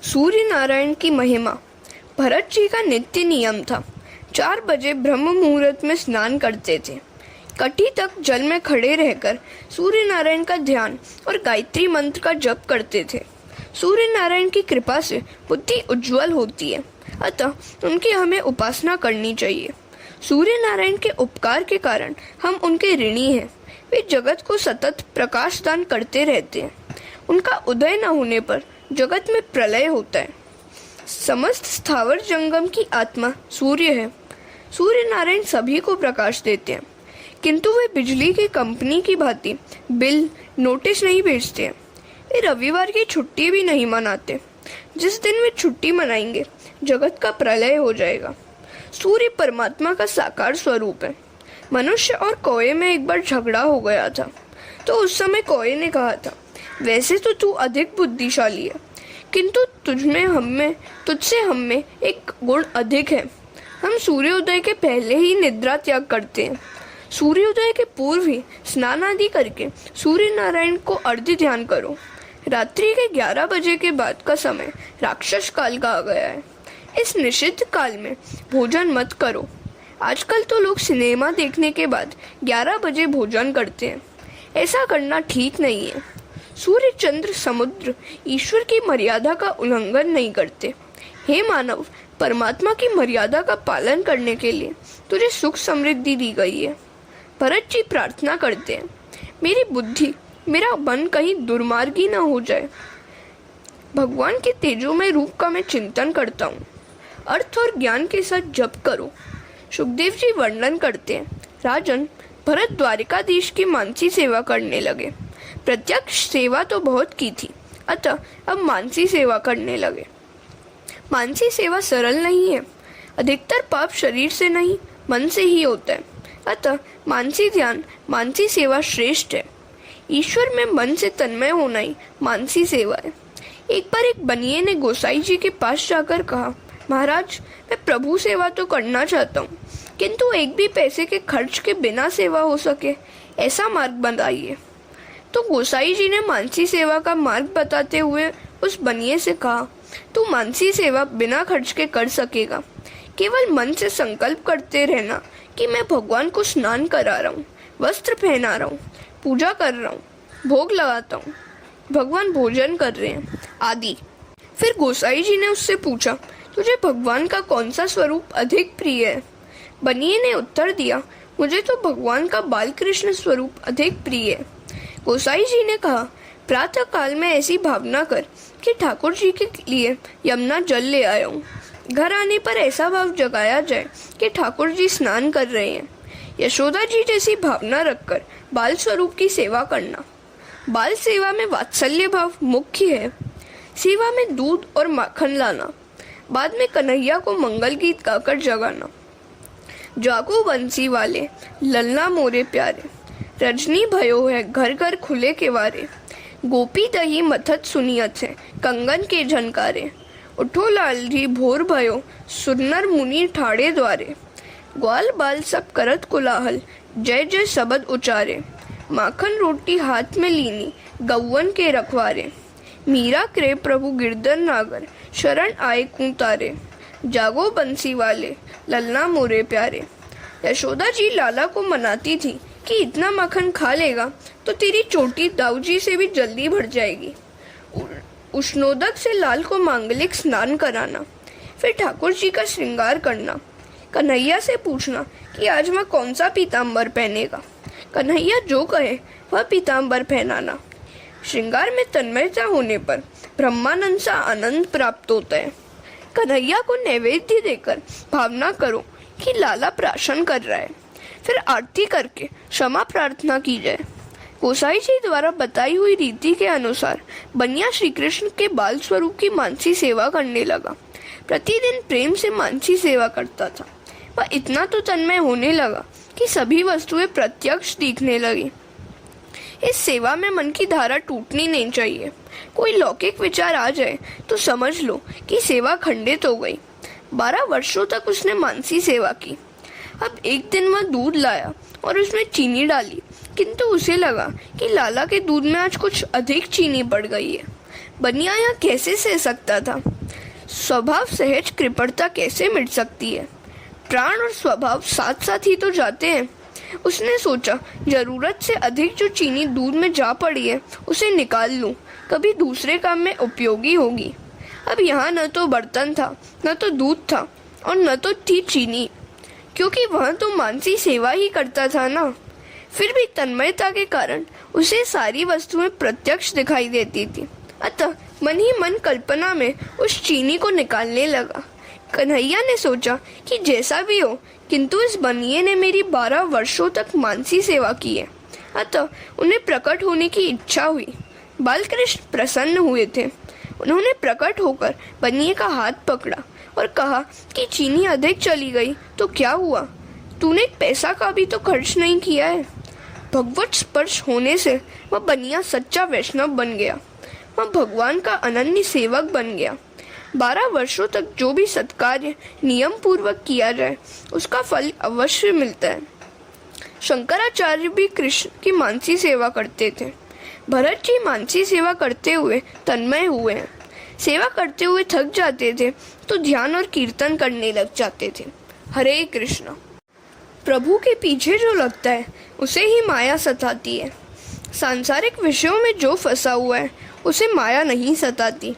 सूर्य नारायण की महिमा। भरत जी का नित्य नियम था। 4 बजे ब्रह्म मुहूर्त में स्नान करते थे। कटी तक जल में खड़े रहकर सूर्य नारायण का ध्यान और गायत्री मंत्र का जप करते थे। सूर्य नारायण की कृपा से बुद्धि उज्जवल होती है, अतः उनकी हमें उपासना करनी चाहिए। सूर्य नारायण के उपकार के कारण हम उनके ऋणी हैं। वे जगत को सतत प्रकाश दान करते रहते हैं। उनका उदय न होने पर जगत में प्रलय होता है। समस्त स्थावर जंगम की आत्मा सूर्य है। सूर्य नारायण सभी को प्रकाश देते हैं, किंतु वे बिजली की कंपनी की भांति बिल नोटिस नहीं भेजते हैं। वे रविवार की छुट्टी भी नहीं मनाते। जिस दिन वे छुट्टी मनाएंगे जगत का प्रलय हो जाएगा। सूर्य परमात्मा का साकार स्वरूप है। मनुष्य और कौए में एक बार झगड़ा हो गया था, तो उस समय कौए ने कहा था, वैसे तो तू अधिक बुद्धिशाली है, किंतु तुझसे हम में एक गुण अधिक है। हम सूर्योदय के पहले ही निद्रा त्याग करते हैं। सूर्योदय के पूर्व ही स्नान आदि करके सूर्य नारायण को अर्घ्य ध्यान करो। रात्रि के 11 बजे के बाद का समय राक्षस काल कहा गया है। इस निषिद्ध काल में भोजन मत करो। आजकल तो लोग सिनेमा देखने के बाद 11 बजे भोजन करते हैं। ऐसा करना ठीक नहीं है। सूर्य, चंद्र, समुद्र ईश्वर की मर्यादा का उल्लंघन नहीं करते। हे मानव, परमात्मा की मर्यादा का पालन करने के लिए तुझे सुख समृद्धि दी गई है। भरत जी प्रार्थना करते हैं, मेरी बुद्धि, मेरा मन कहीं दुर्मार्गी न हो जाए। भगवान के तेजोमय रूप का मैं चिंतन करता हूँ। अर्थ और ज्ञान के साथ जप करो। सुखदेव जी वर्णन करते हैं, राजन, भरत द्वारिकाधीश की मानसी सेवा करने लगे। प्रत्यक्ष सेवा तो बहुत की थी, अतः अब मानसी सेवा करने लगे। मानसी सेवा सरल नहीं है। अधिकतर पाप शरीर से नहीं, मन से ही होता है। अतः मानसी ध्यान, मानसी सेवा श्रेष्ठ है। ईश्वर में मन से तन्मय होना ही मानसी सेवा है। एक बार एक बनिए ने गोसाई जी के पास जाकर कहा, महाराज, मैं प्रभु सेवा तो करना चाहता हूँ, किंतु एक भी पैसे के खर्च के बिना सेवा हो सके, ऐसा मार्ग बताइए। तो गोसाई जी ने मानसी सेवा का मार्ग बताते हुए उस बनिए से कहा, तू मानसी सेवा बिना खर्च के कर सकेगा। केवल मन से संकल्प करते रहना कि मैं भगवान को स्नान करा रहा हूँ, वस्त्र पहना रहा हूँ, पूजा कर रहा हूँ, भोग लगाता हूँ, भगवान भोजन कर रहे हैं आदि। फिर गोसाई जी ने उससे पूछा, तुझे भगवान का कौन सा स्वरूप अधिक प्रिय है? बनिए ने उत्तर दिया, मुझे तो भगवान का बाल कृष्ण स्वरूप अधिक प्रिय है। गोसाई जी ने कहा, प्रातः काल में ऐसी भावना कर कि ठाकुर जी के लिए यमुना जल ले आया हूँ। घर आने पर ऐसा भाव जगाया जाए कि ठाकुर जी स्नान कर रहे हैं। यशोदा जी जैसी भावना रखकर बाल स्वरूप की सेवा करना। बाल सेवा में वात्सल्य भाव मुख्य है। सेवा में दूध और माखन लाना। बाद में कन्हैया को मंगल गीत गाकर जगाना। जागो बंसी वाले, ललना मोरे प्यारे, रजनी भयो है घर घर खुले केवारे। गोपी दही मथत सुनियत है कंगन के झनकारे। उठो लालरी भोर भयो, सुरनर मुनि ठाड़े द्वारे। ग्वाल बाल सब करत कुलाहल, जय जय शब्द उचारे। माखन रोटी हाथ में लीनी, गौवन के रखवारे। मीरा करे प्रभु गिरधर नागर, शरण आए कुंतारे। जागो बंसी वाले, ललना मोरे प्यारे। यशोदा जी लाला को मनाती थी कि इतना माखन खा लेगा तो तेरी चोटी दाऊजी से भी जल्दी भर जाएगी। उष्णोदक से लाल को मांगलिक स्नान कराना, फिर ठाकुर जी का श्रृंगार करना। कन्हैया से पूछना कि आज वह कौन सा पीताम्बर पहनेगा। कन्हैया जो कहे वह पीताम्बर पहनाना। श्रृंगार में तन्मयता होने पर ब्रह्मानंद सा आनंद प्राप्त होता है। कन्हैया को नैवेद्य देकर भावना करो कि लाला प्राशन कर रहा है। फिर आरती करके क्षमा प्रार्थना की जाए। गोसाई जी द्वारा बताई हुई रीति के अनुसार बनिया श्री कृष्ण के बाल स्वरूप की मानसी सेवा करने लगा। प्रतिदिन प्रेम से मानसी सेवा करता था। वह इतना तो तन्मय होने लगा कि सभी वस्तुएं प्रत्यक्ष दिखने लगी। इस सेवा में मन की धारा टूटनी नहीं चाहिए। कोई लौकिक विचार आ जाए तो समझ लो कि सेवा खंडित हो गई। 12 वर्षों तक उसने मानसी सेवा की। अब एक दिन वह दूध लाया और उसमें चीनी डाली, किंतु उसे लगा कि लाला के दूध में आज कुछ अधिक चीनी पड़ गई है। बनिया यहाँ कैसे सह सकता था? स्वभाव सहज कृपणता कैसे मिट सकती है? प्राण और स्वभाव साथ साथ ही तो जाते हैं। उसने सोचा, जरूरत से अधिक जो चीनी दूध में जा पड़ी है उसे निकाल लूं, कभी दूसरे काम में उपयोगी होगी। अब यहाँ न तो बर्तन था, न तो दूध था, और न तो थी चीनी, क्योंकि वह तो मानसी सेवा ही करता था ना। फिर भी तन्मयता के कारण उसे सारी वस्तुएं प्रत्यक्ष दिखाई देती थी। अतः मन ही मन कल्पना में उस चीनी को निकालने लगा। कन्हैया ने सोचा कि जैसा भी हो, किंतु इस बनिए ने मेरी 12 वर्षों तक मानसी सेवा की है, अतः उन्हें प्रकट होने की इच्छा हुई। बालकृष्ण प्रसन्न हुए थे। उन्होंने प्रकट होकर बनिए का हाथ पकड़ा और कहा कि चीनी अधिक चली गई तो क्या हुआ? तूने एक पैसा का भी तो खर्च नहीं किया है। भगवत स्पर्श होने से वह बनिया सच्चा वैष्णव बन गया। वह भगवान का अनन्य सेवक बन गया। 12 वर्षों तक जो भी सत्कार्य नियम पूर्वक किया जाए उसका फल अवश्य मिलता है। शंकराचार्य भी कृष्ण की मानसी सेवा करते थे। भरत जी मानसी सेवा करते हुए तन्मय हुए हैं। सेवा करते हुए थक जाते थे तो ध्यान और कीर्तन करने लग जाते थे। हरे कृष्ण। प्रभु के पीछे जो लगता है उसे ही माया सताती है। सांसारिक विषयों में जो फंसा हुआ है उसे माया नहीं सताती,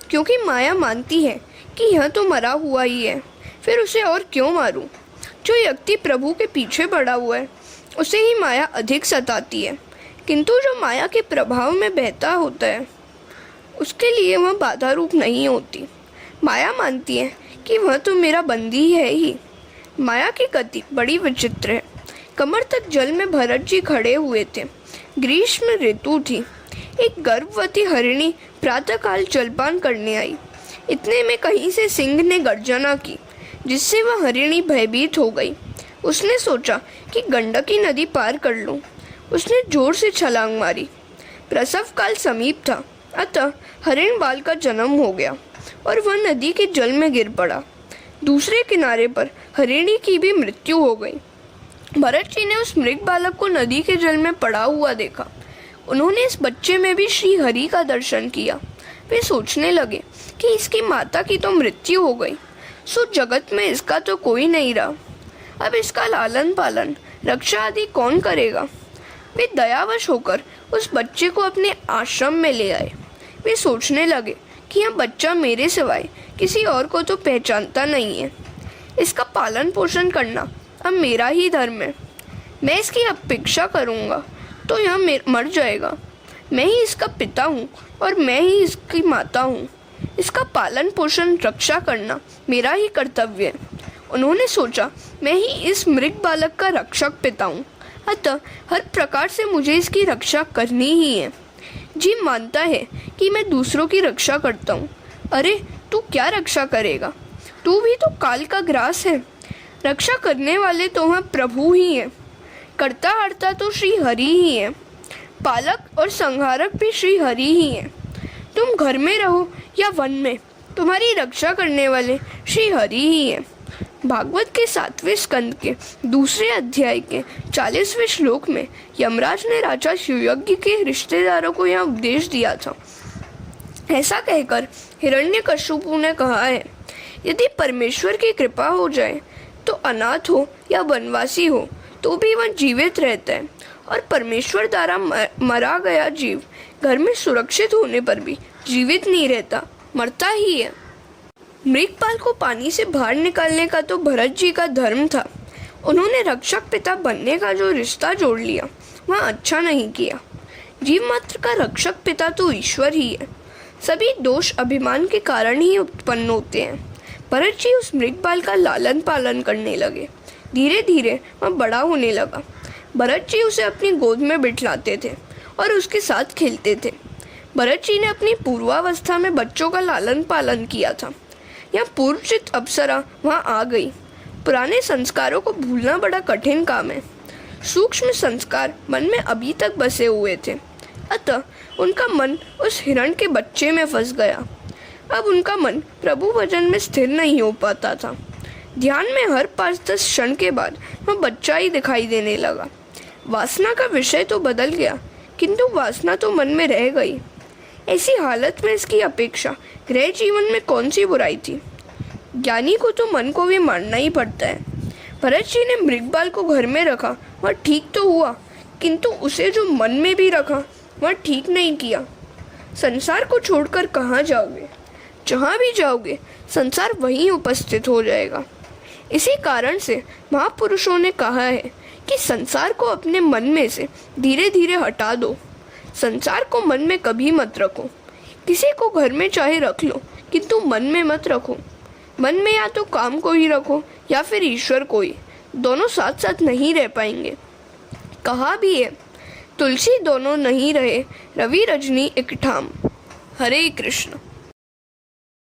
क्योंकि माया मानती है कि यह तो मरा हुआ ही है, फिर उसे और क्यों मारूं। जो व्यक्ति प्रभु के पीछे पड़ा हुआ है उसे ही माया अधिक सताती है, किंतु जो माया के प्रभाव में बहता होता है उसके लिए वह बाधा रूप नहीं होती। माया मानती है कि वह तो मेरा बंदी है ही। माया की गति बड़ी विचित्र है। कमर तक जल में भरत जी खड़े हुए थे। ग्रीष्म ऋतु थी। एक गर्भवती हरिणी प्रातःकाल जलपान करने आई। इतने में कहीं से सिंह ने गर्जना की, जिससे वह हरिणी भयभीत हो गई। उसने सोचा कि गंडकी नदी पार कर लूं। उसने जोर से छलांग मारी। प्रसव काल समीप था, अतः हरिण बाल का जन्म हो गया और वह नदी के जल में गिर पड़ा। दूसरे किनारे पर हरिणी की भी मृत्यु हो गई। भरत जी ने उस मृग बालक को नदी के जल में पड़ा हुआ देखा। उन्होंने इस बच्चे में भी श्री हरि का दर्शन किया। वे सोचने लगे कि इसकी माता की तो मृत्यु हो गई, सो जगत में इसका तो कोई नहीं रहा। अब इसका लालन पालन रक्षा आदि कौन करेगा? वे दयावश होकर उस बच्चे को अपने आश्रम में ले आए। वे सोचने लगे कि यह बच्चा मेरे सिवाय किसी और को तो पहचानता नहीं है। इसका पालन पोषण करना अब मेरा ही धर्म है। मैं इसकी अपेक्षा करूँगा तो यह मर जाएगा। मैं ही इसका पिता हूँ और मैं ही इसकी माता हूँ। इसका पालन पोषण रक्षा करना मेरा ही कर्तव्य है। उन्होंने सोचा, मैं ही इस मृग बालक का रक्षक पिता हूँ, अतः हर प्रकार से मुझे इसकी रक्षा करनी ही है। जीव मानता है कि मैं दूसरों की रक्षा करता हूँ। अरे तू क्या रक्षा करेगा? तू भी तो काल का ग्रास है। रक्षा करने वाले तो वह प्रभु ही है। करता हरता तो श्री हरि ही है। पालक और संहारक भी श्री हरि ही है। तुम घर में रहो या वन में, तुम्हारी रक्षा करने वाले श्री हरि ही है। भागवत के 7वें स्कंद के दूसरे अध्याय के 40वें श्लोक में यमराज ने राजा शिवयज्ञ के रिश्तेदारों को यह उपदेश दिया था। ऐसा कहकर हिरण्यकश्यपु ने कहा है, यदि परमेश्वर की कृपा हो जाए तो अनाथ हो या वनवासी हो तो भी वह जीवित रहता है, और परमेश्वर द्वारा मरा गया जीव घर में सुरक्षित होने पर भी जीवित नहीं रहता, मरता ही है। मृगपाल को पानी से बाहर निकालने का तो भरत जी का धर्म था। उन्होंने रक्षक पिता बनने का जो रिश्ता जोड़ लिया वह अच्छा नहीं किया। जीव मात्र का रक्षक पिता तो ईश्वर ही है। सभी दोष अभिमान के कारण ही उत्पन्न होते हैं। भरत जी उस मृगपाल का लालन पालन करने लगे। धीरे धीरे वह बड़ा होने लगा। भरत जी उसे अपनी गोद में बिठलाते थे और उसके साथ खेलते थे। भरत जी ने अपनी पूर्वावस्था में बच्चों का लालन पालन किया था। यह पूर्वजित अप्सरा वहाँ आ गई। पुराने संस्कारों को भूलना बड़ा कठिन काम है। सूक्ष्म संस्कार मन में अभी तक बसे हुए थे, अतः उनका मन उस हिरण के बच्चे में फंस गया। अब उनका मन प्रभु भजन में स्थिर नहीं हो पाता था। ध्यान में हर 5-10 क्षण के बाद वह बच्चा ही दिखाई देने लगा। वासना का विषय तो बदल गया, किंतु वासना तो मन में रह गई। ऐसी हालत में इसकी अपेक्षा गृह जीवन में कौन सी बुराई थी? ज्ञानी को तो मन को भी मानना ही पड़ता है। भरत जी ने मृगपाल को घर में रखा, वह ठीक तो हुआ, किंतु उसे जो मन में भी रखा वह ठीक नहीं किया। संसार को छोड़कर कहाँ जाओगे? जहाँ भी जाओगे संसार वहीं उपस्थित हो जाएगा। इसी कारण से महापुरुषों ने कहा है कि संसार को अपने मन में से धीरे धीरे हटा दो। संसार को मन में कभी मत रखो। किसी को घर में चाहे रख लो, किंतु मन में मत रखो। मन में या तो काम को ही रखो या फिर ईश्वर को ही, दोनों साथ साथ नहीं रह पाएंगे। कहा भी है, तुलसी दोनों नहीं रहे, रवि रजनी एक ठाम। हरे कृष्ण।